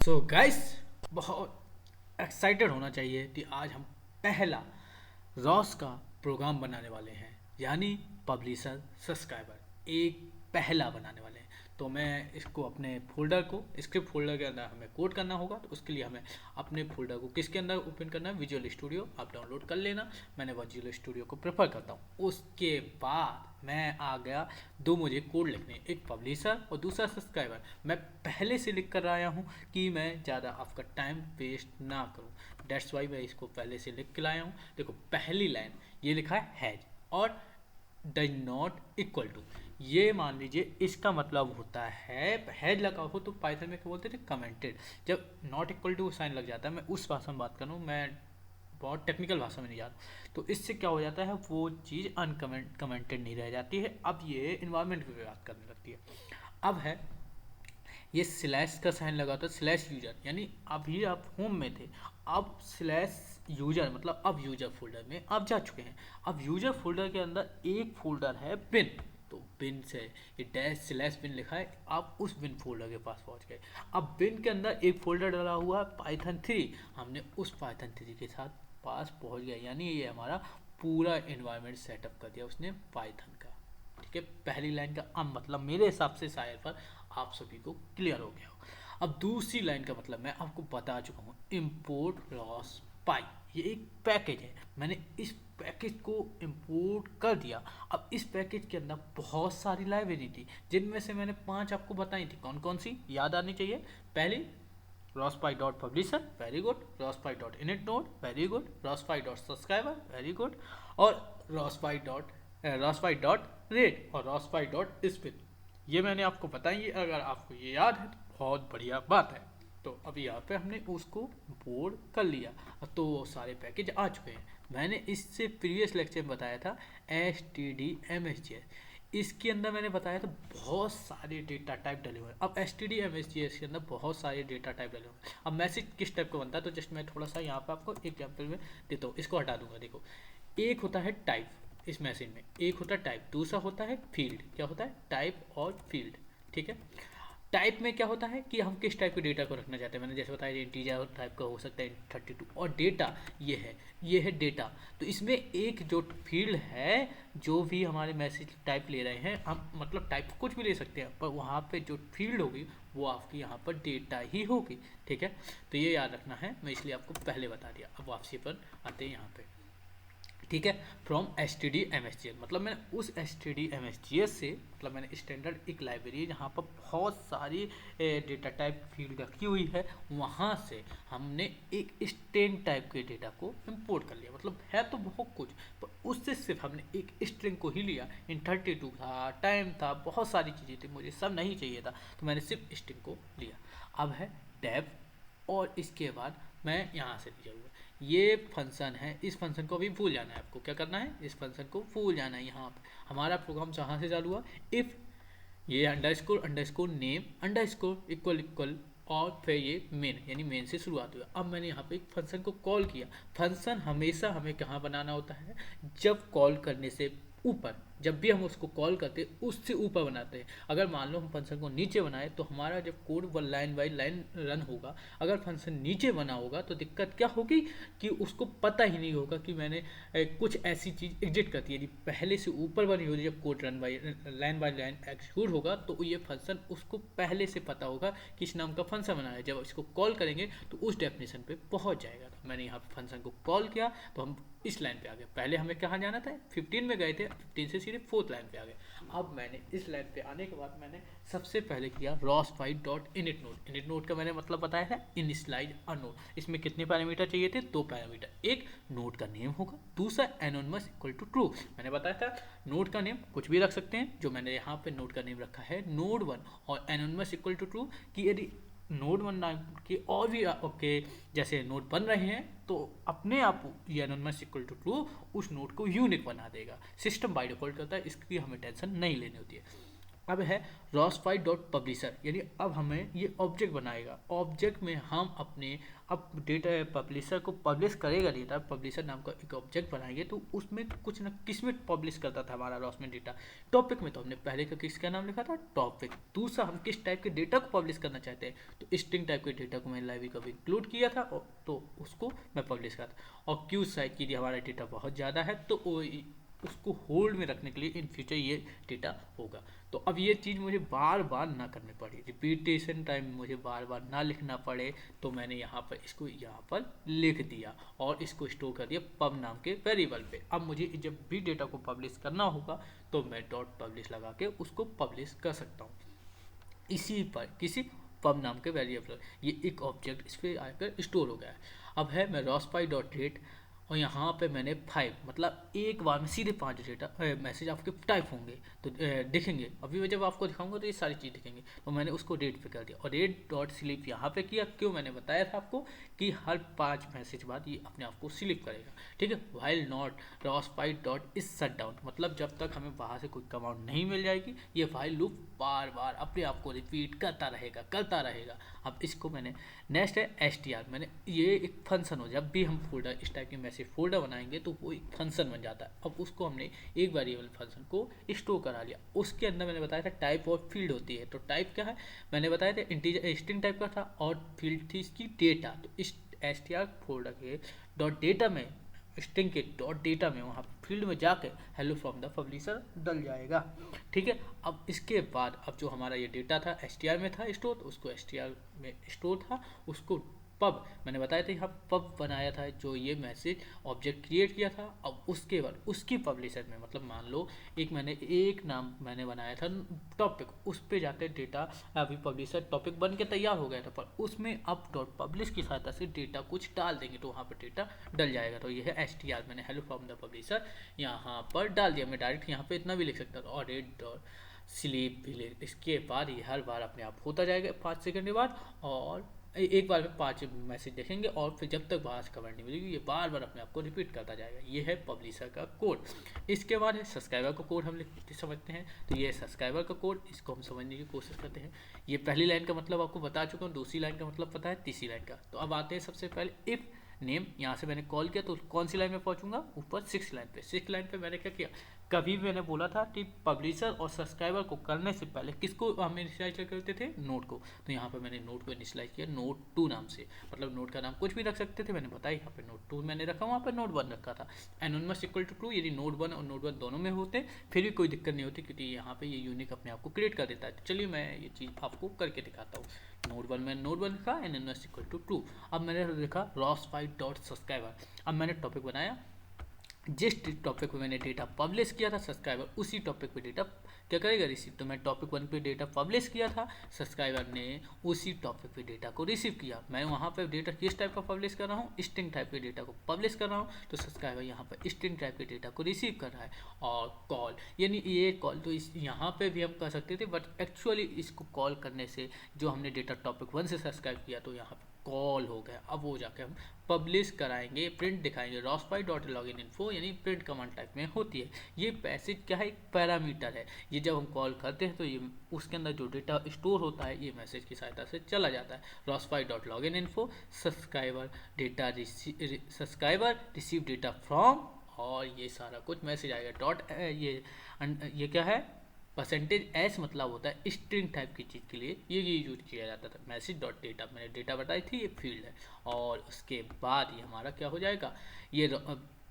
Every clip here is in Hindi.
सो गाइस, बहुत एक्साइटेड होना चाहिए कि आज हम पहला रॉस का प्रोग्राम बनाने वाले हैं, यानी पब्लिशर सब्सक्राइबर एक पहला बनाने वाले हैं। तो मैं इसको अपने फोल्डर को स्क्रिप्ट फोल्डर के अंदर हमें कोड करना होगा। तो उसके लिए हमें अपने फोल्डर को किसके अंदर ओपन करना है, विजुअल स्टूडियो आप डाउनलोड कर लेना। मैंने विजुअल स्टूडियो को प्रेफर करता हूँ। उसके बाद मैं आ गया, दो मुझे कोड लिखने, एक पब्लिशर और दूसरा सब्सक्राइबर। मैं पहले से लिख कर आया हूँ कि मैं ज़्यादा आपका टाइम वेस्ट ना करूँ। डेट्स वाई मैं इसको पहले से लिख के लाया हूँ। देखो, पहली लाइन ये लिखा है हैज और डज नॉट इक्वल टू। ये मान लीजिए इसका मतलब होता है, हैज लगा हो तो पाइथन में क्या बोलते थे, कमेंटेड। जब नॉट इक्वल टू साइन लग जाता है, मैं उस भाषा में बात कर रहा हूँ, मैं बहुत टेक्निकल भाषा में नहीं जा रहा। तो इससे क्या हो जाता है, वो चीज़ कमेंटेड नहीं रह जाती है। अब ये इन्वायरमेंट की बात करने लगती है। अब है ये स्लैश का साइन लगा था, स्लैश यूजर, यानी अभी आप होम में थे, अब स्लैश यूजर मतलब अब यूजर फोल्डर में आप जा चुके हैं। अब यूजर फोल्डर के अंदर एक फोल्डर है बिन, तो बिन से ये डैश स्लैश बिन लिखा है, आप उस बिन फोल्डर के पास पहुंच गए। अब बिन के अंदर एक फोल्डर डाला हुआ है पाइथन 3, हमने उस पाइथन 3 के साथ पास पहुंच गए, यानी ये हमारा पूरा इन्वायरमेंट सेटअप कर दिया उसने पाइथन का। ठीक है, पहली लाइन का अब मतलब मेरे हिसाब से शायद पर आप सभी को क्लियर हो गया हो। अब दूसरी लाइन का मतलब मैं आपको बता चुका हूँ, इम्पोर्ट लॉस पाई। ये एक पैकेज है, मैंने इस पैकेज को इंपोर्ट कर दिया। अब इस पैकेज के अंदर बहुत सारी लाइब्रेरी थी, जिनमें से मैंने 5 आपको बताई थी। कौन कौन सी याद आनी चाहिए? पहली rospy dot publisher, very good. Rospy dot init node, very good. Rospy dot subscriber, very good. और रॉसपाई डॉट रेट और रॉसपाई डॉट स्पिन। ये मैंने आपको बताई, अगर आपको ये याद है तो बहुत बढ़िया बात है। तो अभी यहाँ पे हमने उसको बोर्ड कर लिया, तो वो सारे पैकेज आ चुके हैं। मैंने इससे प्रीवियस लेक्चर में बताया था STDMSGS, इसके अंदर मैंने बताया था बहुत सारे डेटा टाइप डले हुए हैं। अब STDMSGS के अंदर बहुत सारे डेटा टाइप डले हुए हैं। अब मैसेज किस टाइप का बनता है, तो जस्ट मैं थोड़ा सा यहाँ पे आपको एग्जाम्पल में देता हूँ, इसको हटा दूंगा। देखो, एक होता है टाइप, इस मैसेज में एक होता है टाइप, दूसरा होता है फील्ड। क्या होता है? टाइप और फील्ड। ठीक है, टाइप में क्या होता है कि हम किस टाइप के डेटा को रखना चाहते हैं। मैंने जैसे बताया, इंटीजर टाइप का हो सकता है 32। और डेटा ये है डेटा। तो इसमें एक जो फील्ड है, जो भी हमारे मैसेज टाइप ले रहे हैं हम, मतलब टाइप कुछ भी ले सकते हैं, पर वहाँ पे जो फील्ड होगी वो आपकी यहाँ पर डेटा ही होगी। ठीक है, तो ये याद रखना है, मैं इसलिए आपको पहले बता दिया। अब वापसी पर आते हैं यहाँ पे। ठीक है, फ्रॉम STDMSGS मतलब मैंने उस STDMSGS से, मतलब मैंने स्टैंडर्ड एक लाइब्रेरी जहाँ पर बहुत सारी डेटा टाइप फील्ड रखी हुई है, वहाँ से हमने एक स्ट्रिंग टाइप के डेटा को इंपोर्ट कर लिया। मतलब है तो बहुत कुछ, पर उससे सिर्फ हमने एक स्ट्रिंग को ही लिया। इन 32 था, टाइम था, बहुत सारी चीज़ें थी, मुझे सब नहीं चाहिए था, तो मैंने सिर्फ स्ट्रिंग को लिया। अब है डेफ, और इसके बाद मैं यहाँ से लिया हुआ ये फंक्शन है। इस फंक्शन को अभी भूल जाना है आपको। क्या करना है? इस फंक्शन को भूल जाना है। यहाँ पे हमारा प्रोग्राम कहाँ से चालू हुआ? इफ़ ये underscore underscore name underscore equal equal, और फिर ये मेन, यानी मेन से शुरुआत हुआ। अब मैंने यहाँ पे एक फंक्शन को कॉल किया। फंक्शन हमेशा हमें कहाँ बनाना होता है? जब कॉल करने से ऊपर, जब भी हम उसको कॉल करते हैं उससे ऊपर बनाते हैं। अगर मान लो हम फंक्शन को नीचे बनाए, तो हमारा जब कोड वो लाइन बाई लाइन रन होगा। अगर फंक्शन नीचे बना होगा तो दिक्कत क्या होगी कि उसको पता ही नहीं होगा कि मैंने कुछ ऐसी चीज़ एग्जिट करती है। यदि पहले से ऊपर बनी होगी, जब code run by line execute होगा, तो ये फंक्शन उसको पहले से पता होगा कि इस नाम का फंक्शन बना है। जब इसको कॉल करेंगे तो उस डेफिनेशन पे पहुंच जाएगा। तो मैंने यहाँ पे फंक्शन को कॉल किया, तो हम इस लाइन पे आ गए। पहले हमें कहाँ जाना था? 15 में गए थे, 15 से सीधे 4th लाइन पे आ गए। अब मैंने इस लाइन पे आने के बाद मैंने सबसे पहले किया rospy dot init node. Init node का मैंने मतलब बताया था, इनिशियलाइज अ नोड। इसमें कितने पैरामीटर चाहिए थे? 2 पैरामीटर। एक नोड का नेम होगा, दूसरा एनोनिमस इक्वल टू ट्रू। मैंने बताया था नोड का नेम कुछ भी रख सकते हैं, जो मैंने यहाँ पे नोड का नेम रखा है node1, और एनोनिमस इक्वल टू ट्रू कि यदि नोड 1 नाम के और भी ओके जैसे नोड बन रहे हैं, तो अपने आप ये एनोनिमस इक्वल टू ट्रू उस नोड को यूनिक बना देगा। सिस्टम बाय डिफॉल्ट करता है, इसकी हमें टेंशन नहीं लेनी होती है। अब है रॉसफाई डॉट पब्लिशर, यानी अब हमें ये ऑब्जेक्ट बनाएगा। ऑब्जेक्ट में हम अपने अब डेटा पब्लिशर को पब्लिश करेगा डेटा, पब्लिशर नाम का एक ऑब्जेक्ट बनाएंगे, तो उसमें कुछ ना किस में पब्लिश करता था हमारा रॉस में डेटा। टॉपिक में तो हमने पहले का किसका नाम लिखा था, टॉपिक। दूसरा हम किस टाइप के डेटा को पब्लिश करना चाहते हैं, तो स्ट्रिंग टाइप के डेटा को मैंने लाइब्रेरी का भी इंक्लूड किया था, और तो उसको मैं पब्लिश करता। और क्यू साइज की हमारा डेटा बहुत ज़्यादा है, तो उसको होल्ड में रखने के लिए इन फ्यूचर ये डेटा होगा। तो अब ये चीज़ मुझे बार बार ना करनी पड़े, रिपीटेशन टाइम मुझे बार बार ना लिखना पड़े, तो मैंने यहाँ पर इसको यहाँ पर लिख दिया और इसको स्टोर कर दिया पब नाम के वेरिएबल पे। अब मुझे जब भी डेटा को पब्लिश करना होगा तो मैं डॉट पब्लिश लगा के उसको पब्लिश कर सकता हूँ इसी पर किसी पब नाम के वेरिएबल। ये एक ऑब्जेक्ट इस पर आकर स्टोर हो गया है। अब है मैं रॉसपाई डॉट रेट, और यहाँ पे मैंने 5 मतलब एक बार में सीधे 5 डेटा मैसेज आपके टाइप होंगे तो दिखेंगे। अभी मैं जब आपको दिखाऊंगा तो ये सारी चीज़ दिखेंगे। तो मैंने उसको रेट पे कर दिया और रेट डॉट स्लिप यहाँ पे किया। क्यों, मैंने बताया था आपको कि हर 5 मैसेज बाद ये अपने आप को स्लिप करेगा, ठीक है। While not rospy dot is shut down, मतलब जब तक हमें बाहर से कोई कमांड नहीं मिल जाएगी ये वाइल लूप बार बार अपने आप को रिपीट करता रहेगा। अब इसको मैंने नेक्स्ट है एसटीआर। मैंने ये एक फंक्शन हो, जब भी हम फोल्डर इस टाइप के मैसेज फोल्डर बनाएंगे तो वो एक फंक्शन बन जाता है। अब उसको हमने एक वेरिएबल फंक्शन को स्टोर करा लिया। उसके अंदर मैंने बताया था टाइप और फील्ड होती है। तो टाइप क्या है, मैंने बताया था इंटीजर स्ट्रिंग टाइप का था, और फील्ड थी इसकी डेटा। तो इस एसटीआर फोल्डर के डॉट डेटा में, स्ट्रिंग के डॉट डेटा में, वहाँ फील्ड में जाके हेलो फ्रॉम द पब्लिशर डल जाएगा, ठीक है। अब इसके बाद अब जो हमारा ये डेटा था एसटीआर में था स्टोर, तो उसको एसटीआर में स्टोर था, उसको पब मैंने बताया था यहाँ पब बनाया था जो ये मैसेज ऑब्जेक्ट क्रिएट किया था। अब उसके बाद उसकी पब्लिशर में, मतलब मान लो मैंने एक नाम मैंने बनाया था टॉपिक, उस पर जाकर डेटा अभी पब्लिशर टॉपिक बन के तैयार हो गया था, पर उसमें अब डॉट पब्लिश की सहायता से डेटा कुछ डाल देंगे तो वहाँ पर डेटा डल जाएगा। तो ये है एसटीआर, मैंने हेलो फ्रॉम द पब्लिशर यहाँ पर डाल दिया। मैं डायरेक्ट यहाँ पे इतना भी लिख सकता था और रेड डॉट स्लीप भी ले। इसके बाद ये हर बार अपने आप होता जाएगा 5 सेकंड के बाद, और एक बार में 5 मैसेज देखेंगे, और फिर जब तक बाहर से कमेंट नहीं मिलेगी ये बार बार अपने आप को रिपीट करता जाएगा। ये है पब्लिशर का कोड। इसके बाद है सब्सक्राइबर का कोड, हम समझते हैं। तो ये है सब्सक्राइबर का कोड, इसको हम समझने की कोशिश करते हैं। ये पहली लाइन का मतलब आपको बता चुका हूँ, दूसरी लाइन का मतलब पता है, तीसरी लाइन का। तो अब आते हैं सबसे पहले इफ़ नेम, यहाँ से मैंने कॉल किया तो कौन सी लाइन में पहुँचूंगा, ऊपर 6 लाइन पे। 6 लाइन पे मैंने क्या किया, कभी भी मैंने बोला था कि पब्लिशर और सब्सक्राइबर को करने से पहले किसको हम इनिशियलाइज करते थे, नोड को। तो यहाँ पे मैंने नोड को इनिशियलाइज किया नोड 2 नाम से, मतलब नोड का नाम कुछ भी रख सकते थे, मैंने बताया यहाँ पे नोड 2 मैंने रखा, वहाँ पे नोड 1 रखा था। एनोनिमस इक्वल टू ट्रू, यदि नोड 1 और नोड 1 दोनों में होते फिर भी कोई दिक्कत नहीं होती, क्योंकि यहाँ पे ये यूनिक अपने आप को क्रिएट कर देता है। तो चलिए मैं ये चीज़ आपको करके दिखाता हूँ। नोड 1 में नोड 1 लिखा, एनोनिमस इक्वल टू ट्रू। अब मैंने लिखा रॉसफाई डॉट सब्सक्राइबर। अब मैंने टॉपिक बनाया, जिस टॉपिक पे मैंने डेटा पब्लिश किया था सब्सक्राइबर उसी टॉपिक पे डेटा क्या करेगा, रिसीव। तो मैं टॉपिक 1 पे डेटा पब्लिश किया था, सब्सक्राइबर ने उसी टॉपिक पे डेटा को रिसीव किया। मैं वहाँ पे डेटा किस टाइप का पब्लिश कर रहा हूँ, स्ट्रिंग टाइप के डेटा को पब्लिश कर रहा हूँ, तो सब्सक्राइबर यहाँ पर स्ट्रिंग टाइप के डेटा को रिसीव कर रहा है। और कॉल, यानी ये कॉल तो इस यहाँ पे भी हम कर सकते थे, बट एक्चुअली इसको कॉल करने से जो हमने डेटा टॉपिक 1 से सब्सक्राइब किया तो यहाँ पर कॉल हो गया। अब वो जाके हम पब्लिश कराएंगे, प्रिंट दिखाएंगे रॉसपाई डॉट लॉगिन इन्फो, यानी प्रिंट कमांड टाइप में होती है। ये पैसेज क्या है, एक पैरामीटर है। ये जब हम कॉल करते हैं तो ये उसके अंदर जो डेटा स्टोर होता है ये मैसेज की सहायता से चला जाता है। Rospy dot login info, subscriber data subscriber receive data from, और ये सारा कुछ मैसेज आएगा। डॉट ये क्या है, परसेंटेज एस मतलब होता है स्ट्रिंग टाइप की चीज़ के लिए ये यूज किया जाता था। मैसेज डॉट डेटा, मैंने डेटा बताई थी, ये फील्ड है। और उसके बाद ये हमारा क्या हो जाएगा, ये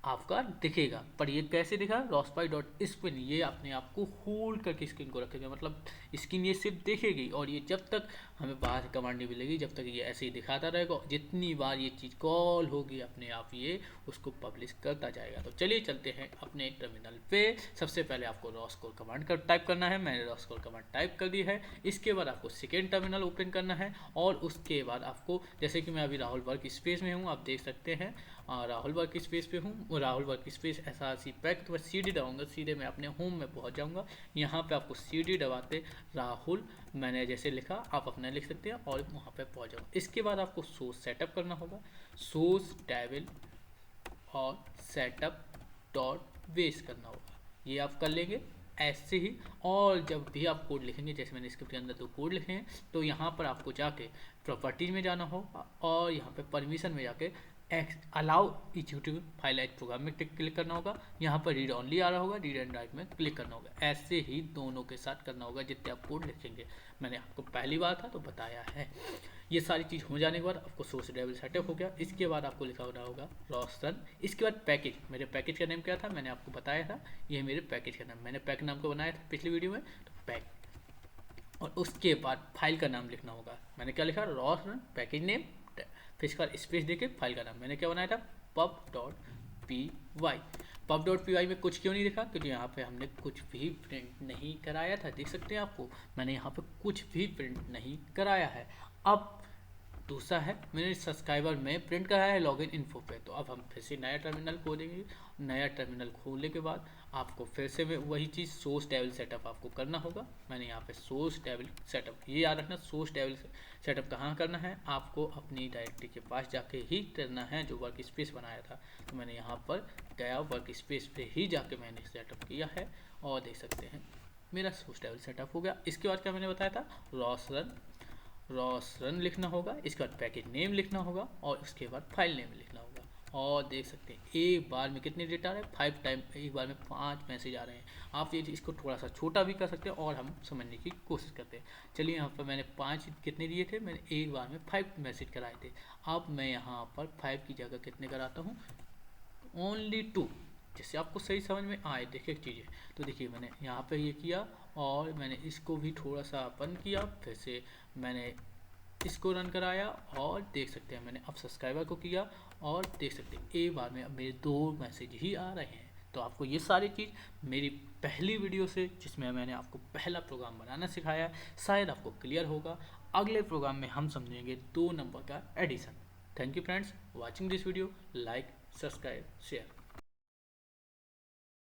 आपका दिखेगा। पर ये कैसे दिखा, रॉसपाई डॉट स्पिन, ये अपने आप को होल्ड करके स्क्रीन को रखेगा, मतलब स्क्रीन ये सिर्फ देखेगी, और ये जब तक हमें बाहर कमांड नहीं मिलेगी जब तक ये ऐसे ही दिखाता रहेगा। जितनी बार ये चीज़ कॉल होगी अपने आप ये उसको पब्लिश करता जाएगा। तो चलिए चलते हैं अपने टर्मिनल पे। सबसे पहले आपको रॉसकोर कमांड का टाइप करना है, मैंने रॉसकोर कमांड टाइप कर दी है। इसके बाद आपको सेकेंड टर्मिनल ओपन करना है, और उसके बाद आपको, जैसे कि मैं अभी राहुल वर्क स्पेस में हूँ, आप देख सकते हैं राहुल वर्क स्पेस पे हूँ, Rahul work space SRC pack, तो मैं CD दबाऊंगा, सीधे मैं अपने होम में पहुँच जाऊँगा। यहाँ पे आपको CD दबाते राहुल मैंने जैसे लिखा आप अपना लिख सकते हैं, और वहाँ पे पहुँच जाऊँगा। इसके बाद आपको सोर्स सेटअप करना होगा, सोर्स टेबल और सेटअप डॉट बेस करना होगा, ये आप कर लेंगे। ऐसे ही। और जब भी आप कोड लिखेंगे, जैसे मैंने स्क्रिप्ट के अंदर 2 कोड लिखे हैं, तो यहाँ पर आपको जाके प्रॉपर्टीज में जाना होगा और यहाँ पे परमिशन में जाके allow executive file as program में क्लिक करना होगा। यहाँ पर रीड ओनली आ रहा होगा, रीड एंड राइट में क्लिक करना होगा। ऐसे ही दोनों के साथ करना होगा जितने आप कोड लिखेंगे। मैंने आपको पहली बार था तो बताया है। ये सारी चीज़ हो जाने के बाद आपको सोर्स टेबल सेटअप हो गया। इसके बाद आपको लिखा होगा रॉस रन। इसके बाद पैकेज, मेरे पैकेज का नेम क्या था मैंने आपको बताया था, ये मेरे पैकेज का नाम, मैंने पैक नाम को बनाया था पिछली वीडियो में, तो पैक। और उसके बाद फाइल का नाम लिखना होगा। मैंने क्या लिखा, रॉस रन पैकेज नेम, फिर इसका स्पेस देके फाइल का नाम मैंने क्या बनाया था, pub.py। pub.py में कुछ क्यों नहीं लिखा, क्योंकि यहाँ पे हमने कुछ भी प्रिंट नहीं कराया था। देख सकते हैं आपको, मैंने यहाँ पे कुछ भी प्रिंट नहीं कराया है। अब दूसरा है, मैंने सब्सक्राइबर में प्रिंट कराया है लॉगिन इन्फो पे। तो अब हम फिर से नया टर्मिनल खोलेंगे। नया टर्मिनल खोलने के बाद आपको फिर से वही चीज़ सोर्स टेबल सेटअप आपको करना होगा। मैंने यहाँ पे सोर्स टेबल सेटअप, ये याद रखना, सोर्स टेबल सेटअप कहाँ करना है, आपको अपनी डायरेक्टरी के पास जाके ही करना है जो वर्क स्पेस बनाया था। तो मैंने यहाँ पर गया, वर्क स्पेस पे ही जाके मैंने सेटअप किया है और देख सकते हैं मेरा सोर्स टेबल सेटअप हो गया। इसके बाद क्या मैंने बताया था, रॉस रन लिखना होगा। इसके बाद पैकेज नेम लिखना होगा और उसके बाद फाइल नेम लिखना होगा। और देख सकते हैं एक बार में कितने डेटा आ रहे हैं, 5 टाइम, एक बार में 5 मैसेज आ रहे हैं। आप ये इसको थोड़ा सा छोटा भी कर सकते हैं और हम समझने की कोशिश करते हैं। चलिए, यहाँ पर मैंने 5 कितने दिए थे, मैंने एक बार में 5 मैसेज कराए थे। अब मैं यहाँ पर 5 की जगह कितने कराता हूँ, ओनली 2, जिससे आपको सही समझ में आए। देखिए चीज़ें, तो देखिए मैंने यहाँ पे ये किया और मैंने इसको भी थोड़ा सा अपन किया, फिर से मैंने इसको रन कराया और देख सकते हैं मैंने अब सब्सक्राइबर को किया और देख सकते हैं एक बार में अब मेरे 2 मैसेज ही आ रहे हैं। तो आपको ये सारी चीज़ मेरी पहली वीडियो से, जिसमें मैंने आपको पहला प्रोग्राम बनाना सिखाया है, शायद आपको क्लियर होगा। अगले प्रोग्राम में हम समझेंगे 2 नंबर का addition. Thank you friends watching this video, like, subscribe, share.